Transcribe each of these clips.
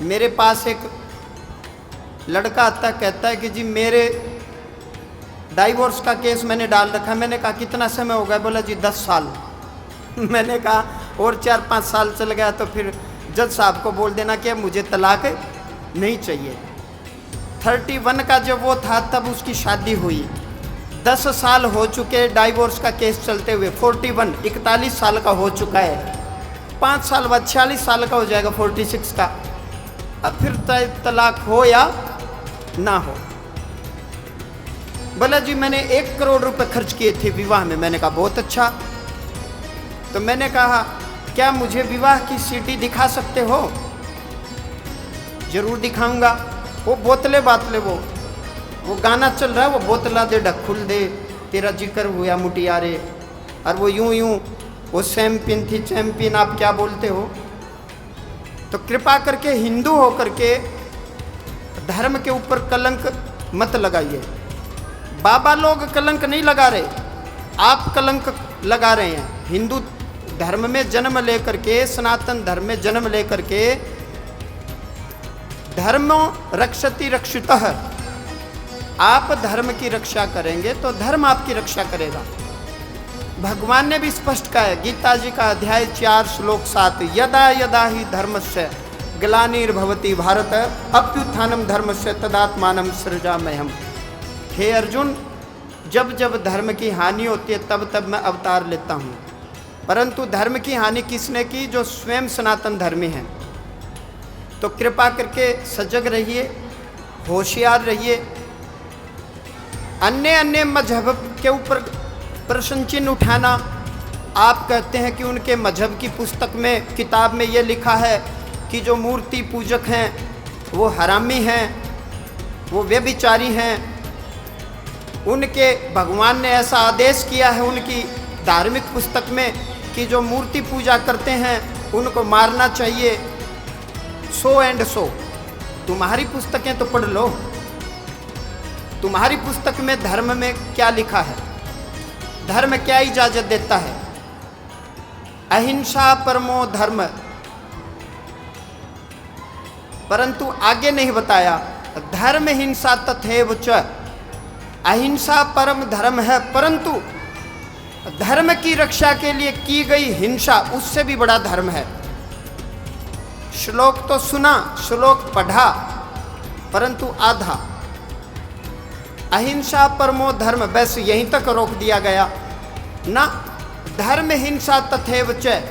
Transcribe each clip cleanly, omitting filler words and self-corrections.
मेरे पास एक लड़का आता कहता है कि जी मेरे डाइवोर्स का केस मैंने डाल रखा। मैंने कहा कितना समय हो गया? बोला जी 10 साल। मैंने कहा और 4-5 साल चल गया तो फिर जज साहब को बोल देना कि मुझे तलाक नहीं चाहिए। 31 का जब वो था तब उसकी शादी हुई। 10 साल हो चुके डाइवोर्स का केस चलते हुए। 41 साल का हो चुका है। 5 साल बाद 46 साल का हो जाएगा, 46 का। अब फिर तलाक हो या ना हो। बोला जी मैंने 1 करोड़ रुपए खर्च किए थे विवाह में। मैंने कहा बहुत अच्छा। तो मैंने कहा क्या मुझे विवाह की सीडी दिखा सकते हो? जरूर दिखाऊंगा। वो बोतले बातले वो गाना चल रहा है, वो बोतला दे ढक्कुल दे तेरा जिक्र हुआ मुटियारे, और वो यूं वो चैंपियन थी चैंपियन, आप क्या बोलते हो? तो कृपा करके हिंदू होकर के धर्म के ऊपर कलंक मत लगाइए। बाबा लोग कलंक नहीं लगा रहे, आप कलंक लगा रहे हैं। हिंदू धर्म में जन्म लेकर के, सनातन धर्म में जन्म लेकर के, धर्मो रक्षति रक्षितः, आप धर्म की रक्षा करेंगे तो धर्म आपकी रक्षा करेगा। भगवान ने भी स्पष्ट कहा है, गीता जी का अध्याय 4 श्लोक 7, यदा यदा ही धर्मस्य ग्लानिर्भवति भारत अभ्युत्थानम धर्मस्य तदात्मानं सृजाम्यहम्। हे अर्जुन, जब जब धर्म की हानि होती है तब तब मैं अवतार लेता हूँ, परंतु धर्म की हानि किसने की? जो स्वयं सनातन धर्मी हैं। तो कृपा करके सजग रहिए, होशियार रहिए। अन्य मजहब के ऊपर प्रश्न चिन्ह उठाना, आप कहते हैं कि उनके मजहब की पुस्तक में, किताब में ये लिखा है कि जो मूर्ति पूजक हैं वो हरामी हैं, वो व्यभिचारी हैं, उनके भगवान ने ऐसा आदेश किया है उनकी धार्मिक पुस्तक में कि जो मूर्ति पूजा करते हैं उनको मारना चाहिए, सो एंड सो। तुम्हारी पुस्तकें तो पढ़ लो, तुम्हारी पुस्तक में धर्म में क्या लिखा है? धर्म क्या इजाजत देता है? अहिंसा परमो धर्म, परंतु आगे नहीं बताया। धर्म हिंसा तथैव च, अहिंसा परम धर्म है, परंतु धर्म की रक्षा के लिए की गई हिंसा उससे भी बड़ा धर्म है। श्लोक तो सुना, श्लोक पढ़ा, परंतु आधा। अहिंसा परमो धर्म, बस यहीं तक रोक दिया गया ना। धर्म हिंसा तथैव च,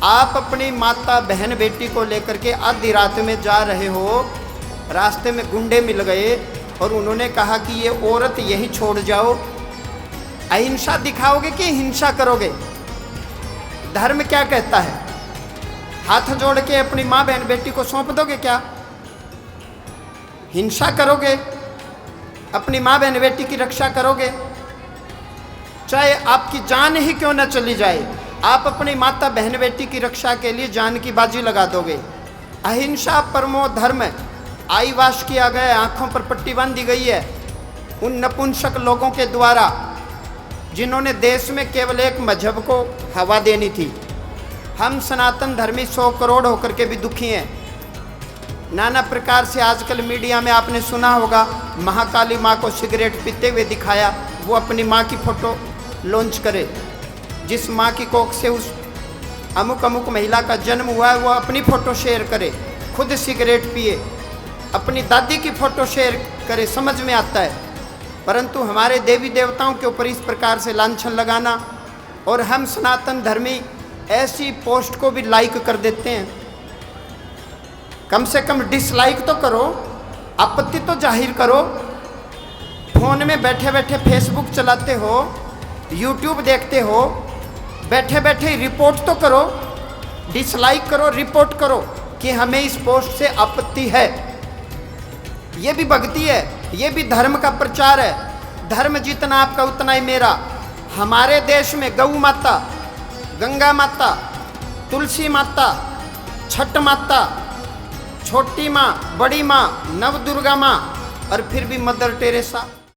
आप अपनी माता बहन बेटी को लेकर के आधी रात में जा रहे हो, रास्ते में गुंडे मिल गए और उन्होंने कहा कि ये औरत यहीं छोड़ जाओ, अहिंसा दिखाओगे कि हिंसा करोगे? धर्म क्या कहता है? हाथ जोड़ के अपनी माँ बहन बेटी को सौंप दोगे क्या? हिंसा करोगे? अपनी माँ बहन बेटी की रक्षा करोगे? चाहे आपकी जान ही क्यों न चली जाए, आप अपनी माता बहन बेटी की रक्षा के लिए जान की बाजी लगा दोगे। अहिंसा परमो धर्म, आई वाश किया गया, आंखों पर पट्टी बांधी गई है उन नपुंसक लोगों के द्वारा जिन्होंने देश में केवल एक मजहब को हवा देनी थी। हम सनातन धर्मी 100 करोड़ होकर के भी दुखी हैं। नाना प्रकार से आजकल मीडिया में आपने सुना होगा, महाकाली माँ को सिगरेट पीते हुए दिखाया, वो अपनी माँ की फ़ोटो लॉन्च करे। जिस माँ की कोख से उस अमुक अमुक महिला का जन्म हुआ है वो अपनी फ़ोटो शेयर करे, खुद सिगरेट पिए, अपनी दादी की फ़ोटो शेयर करे, समझ में आता है। परंतु हमारे देवी देवताओं के ऊपर इस प्रकार से लांछन लगाना, और हम सनातन धर्मी ऐसी पोस्ट को भी लाइक कर देते हैं। कम से कम डिसलाइक तो करो, आपत्ति तो जाहिर करो। फ़ोन में बैठे बैठे फेसबुक चलाते हो, यूट्यूब देखते हो, बैठे बैठे रिपोर्ट तो करो, डिसलाइक करो, रिपोर्ट करो कि हमें इस पोस्ट से आपत्ति है। ये भी भक्ति है, ये भी धर्म का प्रचार है। धर्म जितना आपका उतना ही मेरा। हमारे देश में गौ माता, गंगा माता, तुलसी माता, छठ माता, छोटी माँ, बड़ी माँ, नव दुर्गा माँ, और फिर भी मदर टेरेसा